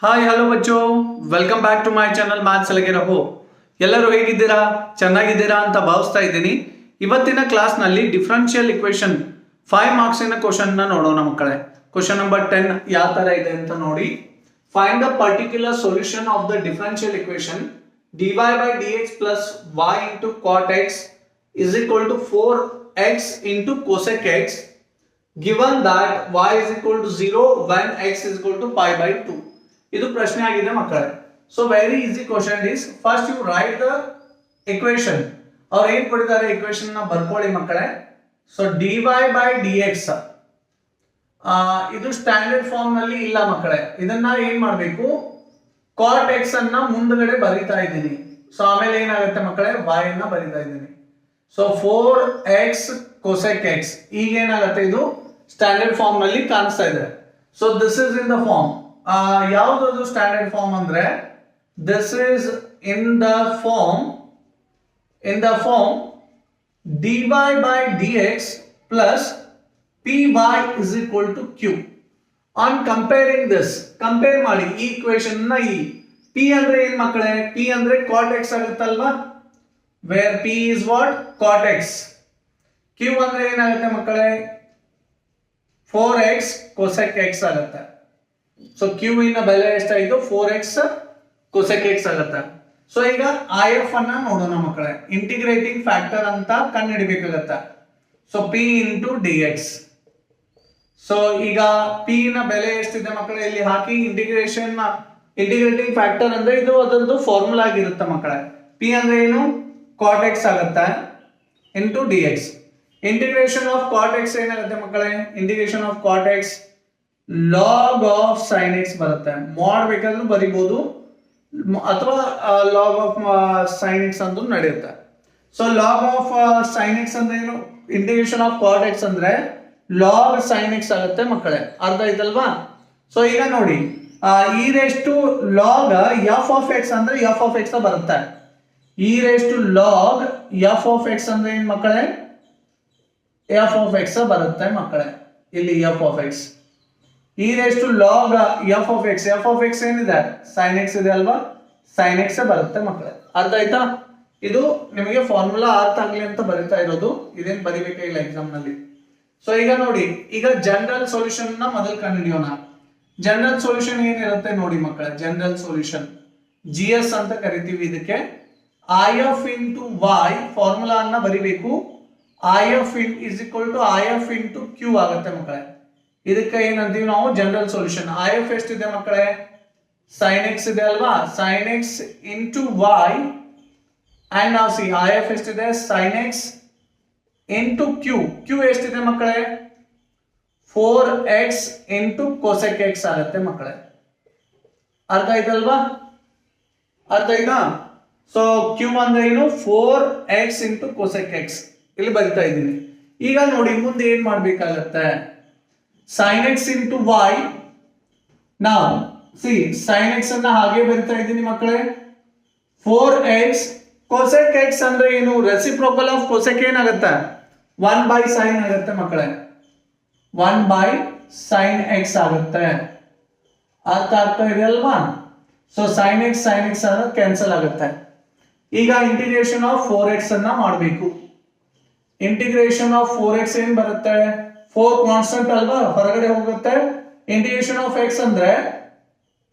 Hi hello ಬಚ್ಚೋ, welcome back to my channel maths ಅಲ್ಲಿಗೆ ರಹೋ. ಎಲ್ಲರೂ ಹೇಗಿದ್ದೀರಾ? ಚೆನ್ನಾಗಿದ್ದೀರಾ ಅಂತ ಭಾವಿಸ್ತಾ ಇದ್ದೀನಿ. ಇವತ್ತಿನ ಕ್ಲಾಸ್ನಲ್ಲಿ ಡಿಫ್ರೆನ್ಷಿಯಲ್ ಇಕ್ವೇಶನ್ 5 ಮಾರ್ಕ್ಸಿನ ಕ್ವಶನ್ನ ನೋಡೋಣ ಮಕ್ಕಳೇ. ಕ್ವಶನ್ ನಂಬರ್ 10 ಯಾವ ತರ ಇದೆ ಅಂತ ನೋಡಿ. Find the particular solution of the differential equation dy by dx plus y into cot x is equal to 4x into cosec x given that y is equal to 0 when x is equal to pi by 2. ಇದು ಪ್ರಶ್ನೆ ಆಗಿದೆ ಮಕ್ಕಳೇ. So very easy question is, first you write the equation. ಅವ್ರು ಏನ್ ಕೊಟ್ಟಿದ್ದಾರೆ equation ನ ಬರ್ಕೊಳ್ಳಿ ಮಕ್ಕಳೇ. ಸೊ dy by dx ಇದು ಸ್ಟ್ಯಾಂಡರ್ಡ್ ಫಾರ್ಮ್ ನಲ್ಲಿ ಇಲ್ಲ ಮಕ್ಕಳೇ. ಇದನ್ನ ಏನ್ ಮಾಡ್ಬೇಕು, cot x ಅನ್ನ ಮುಂದಗಡೆ ಬರೀತಾ ಇದ್ದೀನಿ. ಸೊ ಆಮೇಲೆ ಏನಾಗುತ್ತೆ ಮಕ್ಕಳೇ, y ಅನ್ನ ಬರೀತಾ ಇದ್ದೀನಿ. ಸೊ 4x cosec x ಈಗ ಏನಾಗುತ್ತೆ, ಇದು ಸ್ಟ್ಯಾಂಡರ್ಡ್ ಫಾರ್ಮ್ ನಲ್ಲಿ ಕಾಣಿಸ್ತಾ ಇದೆ. So this is in the form. ಯಾವ್ದು ಸ್ಟ್ಯಾಂಡರ್ಡ್ ಫಾರ್ಮ್ ಅಂದ್ರೆ, this is in the form dy by dx plus py is equal to q. On comparing this, compare ಮಾಡಿ ಈ ಇಕ್ವೇಶನ್ ನ. ಈ p ಅಂದ್ರೆ ಏನ್ ಮಕ್ಕಳೇ, p ಅಂದ್ರೆ cot x ಆಗುತ್ತಲ್ವಾ, where p is what, cot x. q ಅಂದ್ರೆ ಏನಾಗುತ್ತೆ ಮಕ್ಕಳೇ, 4x cosec x ಆಗುತ್ತೆ. ಸೊ q ಇನ ಬೆಲೆ ಎಷ್ಟಾಯಿತು, 4x cosec x ಆಗುತ್ತೆ. ಸೊ ಈಗ if ಅನ್ನ ನೋಡೋಣ ಮಕ್ಕಳೇ. ಇಂಟಿಗ್ರೇಟಿಂಗ್ ಫ್ಯಾಕ್ಟರ್ ಅಂತ ಕಂಡುಹಿಡಿಬೇಕಾಗತ್ತೆ. So p into dx. So ಈಗ p ನ ಬೆಲೆ ಎಷ್ಟಿದೆ ಮಕ್ಕಳೇ, ಇಲ್ಲಿ ಹಾಕಿ ಇಂಟಿಗ್ರೇಟಿಂಗ್ ಫ್ಯಾಕ್ಟರ್ ಅಂದ್ರೆ ಇದು ಅದರದ್ದು ಫಾರ್ಮುಲಾ ಆಗಿರುತ್ತೆ ಮಕ್ಕಳೇ. p ಅಂದ್ರೆ ಏನು, cot x ಆಗುತ್ತೆ into dx. Integration of cot x ಏನಾಗುತ್ತೆ ಮಕ್ಕಳೇ, integration of cot x log of sin x ಬರುತ್ತೆ. ಮಾಡಬೇಕಾದ್ರೂ ಬರಿಬಹುದು ಅಥವಾ log of sin x ಅಂದ್ರೂ ನಡೆಯುತ್ತೆ. So log of sin x ಅಂದ್ರೆ ಏನು, ಇಂಟಿಗ್ರೇಷನ್ ಆಫ್ cot x ಅಂದ್ರೆ log sin x ಆಗುತ್ತೆ ಮಕ್ಕಳೇ. ಅರ್ಥ ಆಯ್ತಲ್ವಾ? ಸೊ ಈಗ ನೋಡಿ, e raised to log f of x ಅಂದ್ರೆ f of x ಬರುತ್ತೆ. e raised to log f of x ಅಂದ್ರೆ ಏನ್ ಮಕ್ಕಳೇ, f of x ಬರುತ್ತೆ ಮಕ್ಕಳೇ. ಇಲ್ಲಿ f of x e raised to log f of x ಏನಿದೆ, sin x ಇದೆ ಅಲ್ವಾ, sin x ಬರುತ್ತೆ ಮಕ್ಕಳೇ. ಅರ್ಥ ಆಯ್ತಾ? ಇದು ನಿಮಗೆ ಫಾರ್ಮುಲಾ ಅರ್ಥ ಆಗ್ಲಿ ಅಂತ ಬರಿತಾ ಇರೋದು, ಇದೇನ್ ಬರಿಬೇಕಾಗಿಲ್ಲ ಎಕ್ಸಾಮ್ ನಲ್ಲಿ. ಸೊ ಈಗ ನೋಡಿ, ಈಗ ಜನರಲ್ ಸೊಲ್ಯೂಷನ್ ನ ಮೊದಲು ಕಂಡುಹಿಡಿಯೋಣ. ಜನರಲ್ ಸೊಲ್ಯೂಷನ್ ಏನಿರುತ್ತೆ ನೋಡಿ ಮಕ್ಕಳೇ, ಜನರಲ್ ಸೊಲ್ಯೂಷನ್ GS ಅಂತ ಕರಿತೀವಿ ಇದಕ್ಕೆ. if into y ಫಾರ್ಮುಲಾ ಅನ್ನ ಬರಿಬೇಕು. if is equal to if into q ಆಗುತ್ತೆ ಮಕ್ಕಳೇ. ಇದಕ್ಕೆ ಏನಂತೀವಿ ನಾವು, ಜನರಲ್ ಸೊಲ್ಯೂಷನ್. if ಎಷ್ಟಿದೆ ಮಕ್ಕಳೇ, sin x ಇದೆ ಅಲ್ವಾ, sin x into y and now see if ಎಷ್ಟಿದೆ, sin x into q ಎಷ್ಟಿದೆ ಮಕ್ಕಳೇ, 4x into cosec x ಆಗುತ್ತೆ ಮಕ್ಕಳೇ. ಅರ್ಥ ಆಯ್ತಲ್ವಾ? ಅರ್ಥ ಆಯ್ತಾ? ಸೊ q ಅಂದ್ರೆ ಏನು, 4x into cosec x ಇಲ್ಲಿ ಬರಿತಾ ಇದ್ದೀನಿ. ಈಗ ನೋಡಿ ಮುಂದೆ ಏನ್ ಮಾಡ್ಬೇಕಾಗತ್ತೆ, sin x into y. now see sin x ಅನ್ನ ಹಾಗೆ ಬರಿತಾ ಇದ್ದೀನಿ ಮಕ್ಕಳೇ. 4x cosec x ಅಂದ್ರೆ ಏನು, ರೆಸಿಪ್ರೋಕಲ್ ಆಫ್ cosec ಏನಾಗುತ್ತೆ, 1 by sin ಆಗುತ್ತೆ ಮಕ್ಕಳೇ. 1 by sin x ಆಗುತ್ತೆ. ಅರ್ಥ ಆಗ್ತಾ ಇದೆ ಅಲ್ವಾ? ಸೊ sin x ಅನ್ನೋದು ಕ್ಯಾನ್ಸಲ್ ಆಗುತ್ತೆ. ಈಗ ಇಂಟಿಗ್ರೇಷನ್ ಆಫ್ 4x ಅನ್ನ ಮಾಡಬೇಕು. ಇಂಟಿಗ್ರೇಷನ್ ಆಫ್ 4x ಏನ್ ಬರುತ್ತೆ, 4 ಕಾನ್ಸ್ಟೆಂಟ್ ಅಲ್ವಾ, ಹೊರಗಡೆ ಹೋಗುತ್ತೆ. ಇಂಟಿಗ್ರೇಷನ್ ಆಫ್ x ಅಂದ್ರೆ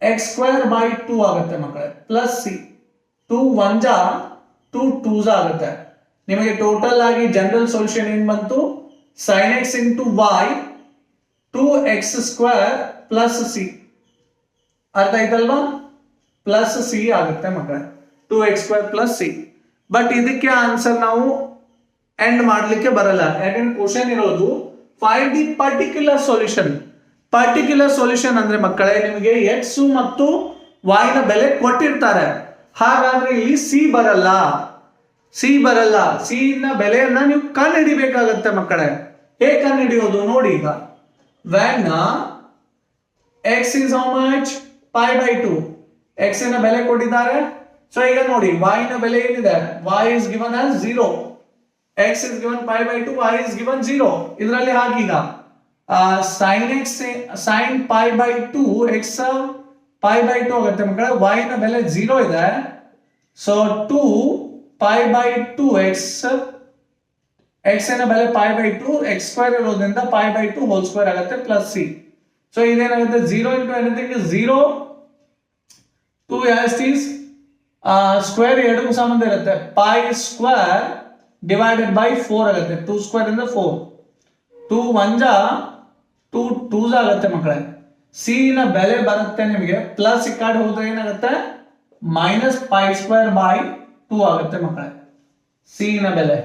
x ಸ್ಕ್ವೇರ್ ಬೈ 2 ಆಗುತ್ತೆ ಮಕ್ಕಳೇ, ಪ್ಲಸ್ c. 2 1 2 2 ಆಗುತ್ತೆ. ನಿಮಗೆ ಟೋಟಲ್ ಆಗಿ ಜನರಲ್ ಸೊಲ್ಯೂಷನ್ ಏನ್ ಬಂತು, sin x into y 2x square plus c. ಅರ್ಥ ಆಯ್ತಲ್ವಾ? ಪ್ಲಸ್ c ಆಗುತ್ತೆ ಮಕ್ಕಳೇ, 2x square plus c. But ಇದಕ್ಕೆ ಆನ್ಸರ್ ನಾವು ಎಂಡ್ ಮಾಡ್ಲಿಕ್ಕೆ ಬರಲ್ಲ, ಯಾಕಂದ್ರೆ ಕ್ವಶನ್ ಇರೋದು find the particular solution. Particular solution ಅಂದ್ರೆ ಮಕ್ಕಳೇ, ನಿಮಗೆ x ಮತ್ತು y ನ ಬೆಲೆ ಕೊಟ್ಟಿರ್ತಾರೆ. ಹಾಗಾದ್ರೆ ಇಲ್ಲಿ c ಬರಲ್ಲ. c ನ ಬೆಲೆಯನ್ನ ನೀವು ಕಂಡು ಹಿಡಿಬೇಕಾಗತ್ತೆ ಮಕ್ಕಳೇ. ಹೇಗೆ ಕಂಡು ಹಿಡಿಯೋದು ನೋಡಿ. ಈಗ when x is how much, pi by 2, x ನ ಬೆಲೆ ಕೊಟ್ಟಿದ್ದಾರೆ. ಸೊ ಈಗ ನೋಡಿ, y ನ ಬೆಲೆ ಏನಿದೆ, y is given as 0, x is given pi by 2, y is given 0. ಇದರಲ್ಲಿ ಹಾಗೀಗ sin pi by 2 x pi by 2 ಆಗುತ್ತೆ ಮಕ್ಕಳೇ. y ನ ಬೆಲೆ 0 ಇದೆ. ಸೊ 2 ಪೈ ಬೈ 2 x ನ ಬೆಲೆ ಪೈ ಬೈ 2 x ಸ್ಕ್ವೇರ್ ಇರೋದ್ರಿಂದ ಪೈ ಬೈ 2 ಹೋಲ್ ಸ್ಕ್ವೇರ್ ಆಗುತ್ತೆ ಪ್ಲಸ್ c. ಸೊ ಇದೇನಾಗುತ್ತೆ 0 into anything is 0. 2 as is square ಎರಡಕ್ಕೂ ಸಂಬಂಧ ಇರುತ್ತೆ. ಪೈ ಸ್ಕ್ವೇರ್ ಡಿವೈಡೆಡ್ ಬೈ 4 ಆಗುತ್ತೆ. 2 ಸ್ಕ್ವೇರ್ ಇಂದ 4. 2 1 2 2 ಆಗುತ್ತೆ ಮಕ್ಕಳೇ. ಸಿ ನ ಬೆಲೆ ಬರುತ್ತೆ ನಿಮಗೆ ಪ್ಲಸ್ ಈ ಕಡೆ ಹೋದ್ರೆ ಏನಾಗುತ್ತೆ ಮೈನಸ್ ಪೈ ಸ್ಕ್ವೇರ್ ಬೈ 2 ಆಗುತ್ತೆ ಮಕ್ಕಳೇ ಸಿ ನ ಬೆಲೆ.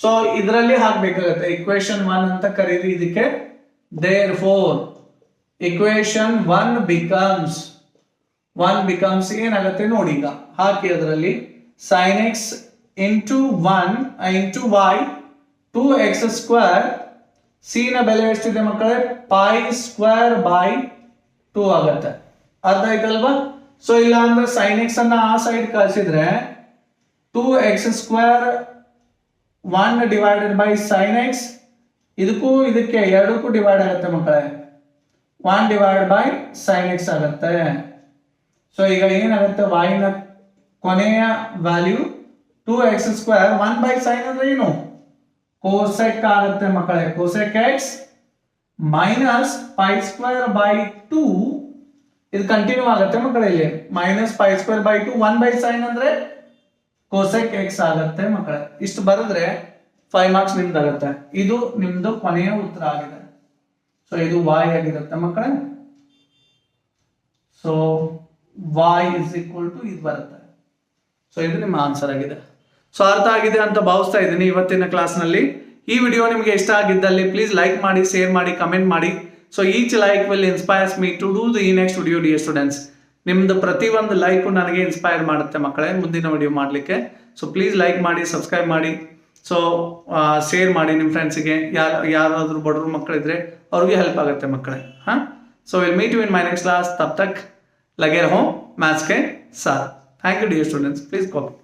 ಸೊ ಇದರಲ್ಲಿ ಹಾಕ್ಬೇಕಾಗುತ್ತೆ ಇಕ್ವೇಶನ್ 1 ಅಂತ ಕರೀರಿ ಇದಕ್ಕೆ. therefore equation 1 becomes ಏನಾಗುತ್ತೆ ನೋಡಿ ಈಗ ಹಾಕಿ ಅದರಲ್ಲಿ sin x into 1 into y 2x square. C ನ ಬೆಲೆ ಎಷ್ಟಿದೆ ಮಕ್ಕಳೇ ಪೈ ಸ್ಕ್ವೇರ್ ಬೈ 2 ಆಗುತ್ತೆ. ಅರ್ಥ ಆಯ್ತಲ್ವಾ. ಸೊ ಇಲ್ಲ ಅಂದ್ರೆ sin x ಅನ್ನ ಆ ಸೈಡ್ ಕಳಿಸಿದ್ರೆ 2x square 1 divided by sin x ಇದಕ್ಕೂ ಇದಕ್ಕೆ ಎರಡಕ್ಕೂ ಡಿವೈಡ್ ಆಗುತ್ತೆ ಮಕ್ಕಳೇ 1 ಡಿವೈಡ್ ಬೈ sin x ಆಗುತ್ತೆ. ಸೊ ಈಗ ಏನಾಗುತ್ತೆ y ನ ಕೊನೆಯ value 2x square 1 by sin ಅಂದ್ರೆ ಏನು ಕೋಸೆಕ್ ಆಗುತ್ತೆ ಮಕ್ಕಳೇ. Cosec x minus pi square by 2 ಇದು ಕಂಟಿನ್ಯೂ ಆಗುತ್ತೆ ಮಕ್ಕಳೇ. ಇಲ್ಲಿ minus pi square by 2 1 by sin ಅಂದ್ರೆ ಕೋಸೆಕ್ x ಆಗುತ್ತೆ ಮಕ್ಕಳೇ. ಇಷ್ಟು ಬರೆದ್ರೆ 5 ಮಾರ್ಕ್ಸ್ ನಿಮ್ದಾಗುತ್ತೆ. ಇದು ನಿಮ್ದು ಕೊನೆಯ ಉತ್ತರ ಆಗಿದೆ. ಸೊ ಇದು y ಆಗಿರುತ್ತೆ ಮಕ್ಕಳೇ. So y is equal to ಇದು ಬರುತ್ತೆ. ಸೊ ಇದು ನಿಮ್ಮ ಆನ್ಸರ್ ಆಗಿದೆ. ಸೊ ಅರ್ಥ ಆಗಿದೆ ಅಂತ ಭಾವಿಸ್ತಾ ಇದ್ದೀನಿ ಇವತ್ತಿನ ಕ್ಲಾಸ್ನಲ್ಲಿ. ಈ ವಿಡಿಯೋ ನಿಮಗೆ ಇಷ್ಟ ಆಗಿದ್ದಲ್ಲಿ ಪ್ಲೀಸ್ ಲೈಕ್ ಮಾಡಿ, ಶೇರ್ ಮಾಡಿ, ಕಮೆಂಟ್ ಮಾಡಿ. So each like will inspires me to do the next video dear students. ನಿಮ್ದು ಪ್ರತಿಯೊಂದು ಲೈಕು ನನಗೆ ಇನ್ಸ್ಪೈರ್ ಮಾಡುತ್ತೆ ಮಕ್ಕಳೇ ಮುಂದಿನ ವಿಡಿಯೋ ಮಾಡಲಿಕ್ಕೆ. ಸೊ ಪ್ಲೀಸ್ ಲೈಕ್ ಮಾಡಿ, ಸಬ್ಸ್ಕ್ರೈಬ್ ಮಾಡಿ, ಸೊ ಶೇರ್ ಮಾಡಿ ನಿಮ್ಮ ಫ್ರೆಂಡ್ಸಿಗೆ. ಯಾರಾದರೂ ಬಡವರು ಮಕ್ಕಳಿದ್ರೆ ಅವ್ರಿಗೆ ಹೆಲ್ಪ್ ಆಗುತ್ತೆ ಮಕ್ಕಳೇ. ಹಾಂ, so will meet you in my next class. ತಬ್ ತಕ್ ಲಗೆ ರಹೋ ಮ್ಯಾಥ್ಸ್ ಕೆ ಸಾಥ್. Thank you dear students. Please copy.